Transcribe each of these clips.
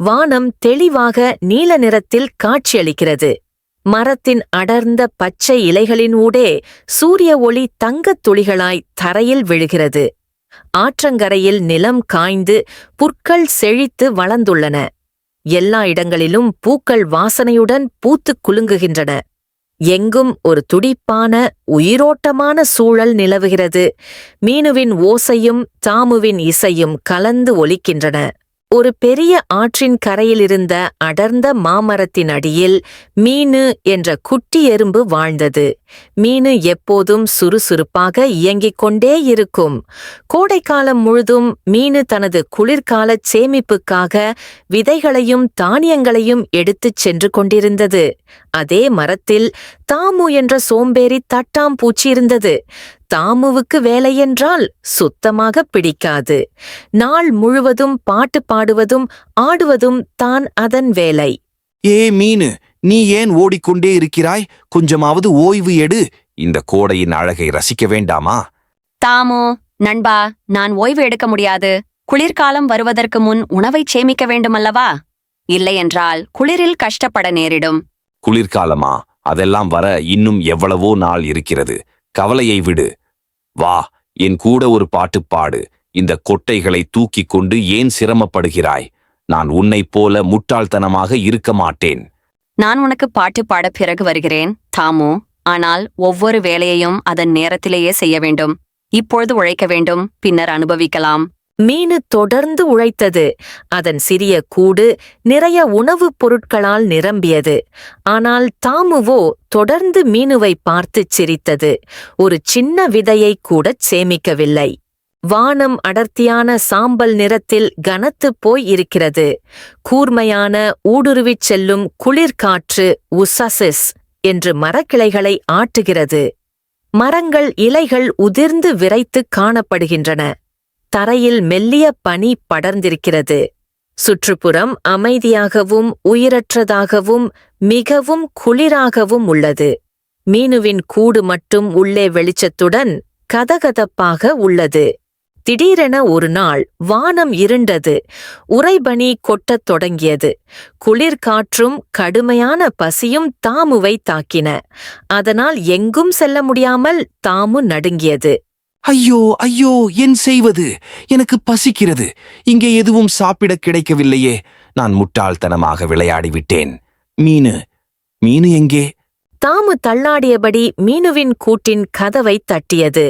வானம் தெளிவாக நீல நிறத்தில் காட்சியளிக்கிறது. மரத்தின் அடர்ந்த பச்சை இலைகளினூடே சூரிய ஒளி தங்கத் துளிகளாய் தரையில் விழுகிறது. ஆற்றங்கரையில் நிலம் காய்ந்து புற்கள் செழித்து வளர்ந்துள்ளன. எல்லா இடங்களிலும் பூக்கள் வாசனையுடன் பூத்துக் குலுங்குகின்றன. எங்கும் ஒரு துடிப்பான உயிரோட்டமான சூழல் நிலவுகிறது. மீனுவின் ஓசையும் தாமுவின் இசையும் கலந்து ஒலிக்கின்றன. ஒரு பெரிய ஆற்றின் கரையிலிருந்த அடர்ந்த மாமரத்தின் அடியில் மீனு என்ற குட்டி எறும்பு வாழ்ந்தது. மீனு எப்போதும் சுறுசுறுப்பாக இயங்கிக் கொண்டே இருக்கும். கோடைக்காலம் முழுதும் மீனு தனது குளிர்காலச் சேமிப்புக்காக விதைகளையும் தானியங்களையும் எடுத்துச் சென்று கொண்டிருந்தது. அதே மரத்தில் தாமு என்ற சோம்பேறி தட்டாம்பூச்சி இருந்தது. தாமுவுக்கு வேலை என்றால் சுத்தமாக பிடிக்காது. நாள் முழுவதும் பாட்டு பாடுவதும் ஆடுவதும் தான் அதன் வேலை. ஏ மீனு, நீ ஏன் ஓடிக்கொண்டே இருக்கிறாய்? கொஞ்சமாவது ஓய்வு எடு. இந்த கோடையின் அழகை ரசிக்க வேண்டாமா? தாமு, நண்பா, நான் ஓய்வு எடுக்க முடியாது. குளிர்காலம் வருவதற்கு முன் உணவை சேமிக்க வேண்டுமல்லவா? இல்லையென்றால் குளிரில் கஷ்டப்பட நேரிடும். குளிர்காலமா? அதெல்லாம் வர இன்னும் எவ்வளவோ நாள் இருக்கிறது. கவலையை விடு. வா, என் கூட ஒரு பாட்டு பாடு. இந்த கொட்டைகளை தூக்கிக் கொண்டு ஏன் சிரமப்படுகிறாய்? நான் உன்னைப் போல முட்டாள்தனமாக இருக்க மாட்டேன். நான் உனக்கு பாட்டு பாட பிறகு வருகிறேன், தாமு. ஆனால் ஒவ்வொரு வேலையையும் அதன் நேரத்திலேயே செய்ய வேண்டும். இப்பொழுது உழைக்க வேண்டும், பின்னர் அனுபவிக்கலாம். மீனு தொடர்ந்து உழைத்தது. அதன் சிறிய கூடு நிறைய உணவுப் பொருட்களால் நிரம்பியது. ஆனால் தாமுவோ தொடர்ந்து மீனுவை பார்த்துச் சிரித்தது. ஒரு சின்ன விதையை கூடச் சேமிக்கவில்லை. வானம் அடர்த்தியான சாம்பல் நிறத்தில் கனத்துப் போய் இருக்கிறது. கூர்மையான ஊடுருவிச் செல்லும் குளிர்காற்று உசசிஸ் என்று மரக்கிளைகளை ஆட்டுகிறது. மரங்கள் இலைகள் உதிர்ந்து விரைத்து காணப்படுகின்றன. தரையில் மெல்லிய பனி படர்ந்திருக்கிறது. சுற்றுப்புறம் அமைதியாகவும் உயிரற்றதாகவும் மிகவும் குளிராகவும் உள்ளது. மீனுவின் கூடு மட்டும் உள்ளே வெளிச்சத்துடன் கதகதப்பாக உள்ளது. திடீரென ஒரு நாள் வானம் இருண்டது. உறைபனி கொட்டத் தொடங்கியது. குளிர்காற்றும் கடுமையான பசியும் தாமுவை தாக்கின. அதனால் எங்கும் செல்ல முடியாமல் தாமு நடுங்கியது. ஐயோ ஐயோ, என் செய்வது? எனக்கு பசிக்கிறது. இங்கே எதுவும் சாப்பிட கிடைக்கவில்லையே. நான் முட்டாள்தனமாக விளையாடிவிட்டேன். மீனு, மீனு எங்கே? தாமு தள்ளாடியபடி மீனுவின் கூட்டின் கதவை தட்டியது.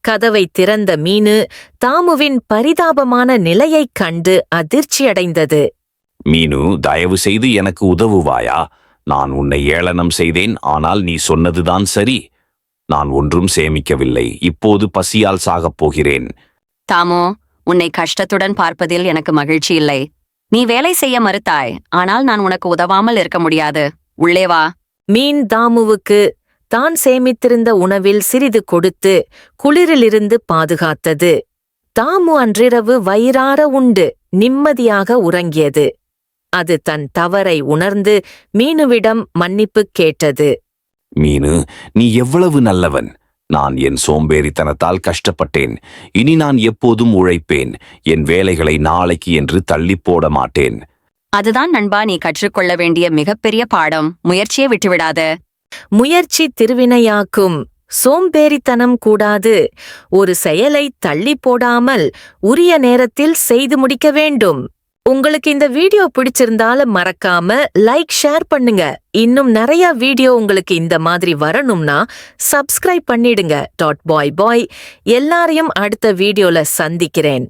கதவை திறந்த மீனு தாமுவின் பரிதாபமான நிலையைக் கண்டு அதிர்ச்சியடைந்தது. மீனு, தயவு செய்து எனக்கு உதவுவாயா? நான் உன்னை ஏளனம் செய்தேன், ஆனால் நீ சொன்னதுதான் சரி. நான் ஒன்றும் சேமிக்கவில்லை. இப்போது பசியால் சாகப் போகிறேன். தாமு, உன்னை கஷ்டத்துடன் பார்ப்பதில் எனக்கு மகிழ்ச்சி இல்லை. நீ வேலை செய்ய மறுத்தாய், ஆனால் நான் உனக்கு உதவாமல் இருக்க முடியாது. உள்ளே வா. மீன் தாமுவுக்கு தான் சேமித்திருந்த உணவில் சிறிது கொடுத்து குளிரிலிருந்து பாதுகாத்தது. தாமு அன்றிரவு வயிறார உண்டு நிம்மதியாக உறங்கியது. அது தன் தவறை உணர்ந்து மீனுவிடம் மன்னிப்புக் கேட்டது. மீனு, நீ எவ்வளவு நல்லவன். நான் என் சோம்பேறித்தனத்தால் கஷ்டப்பட்டேன். இனி நான் எப்போதும் உழைப்பேன். என் வேலைகளை நாளைக்கு என்று தள்ளிப் போட மாட்டேன். அதுதான் நண்பா, நீ கற்றுக்கொள்ள வேண்டிய மிகப்பெரிய பாடம். முயற்சியை விட்டுவிடாத. முயற்சி திருவினையாக்கும். சோம்பேறித்தனம் கூடாது. ஒரு செயலை தள்ளி போடாமல் உரிய நேரத்தில் செய்து முடிக்க வேண்டும். உங்களுக்கு இந்த வீடியோ பிடிச்சிருந்தாலும் மறக்காம லைக், ஷேர் பண்ணுங்க. இன்னும் நிறைய வீடியோ உங்களுக்கு இந்த மாதிரி வரணும்னா சப்ஸ்கிரைப் பண்ணிடுங்க. பாய். எல்லாரையும் அடுத்த வீடியோல சந்திக்கிறேன்.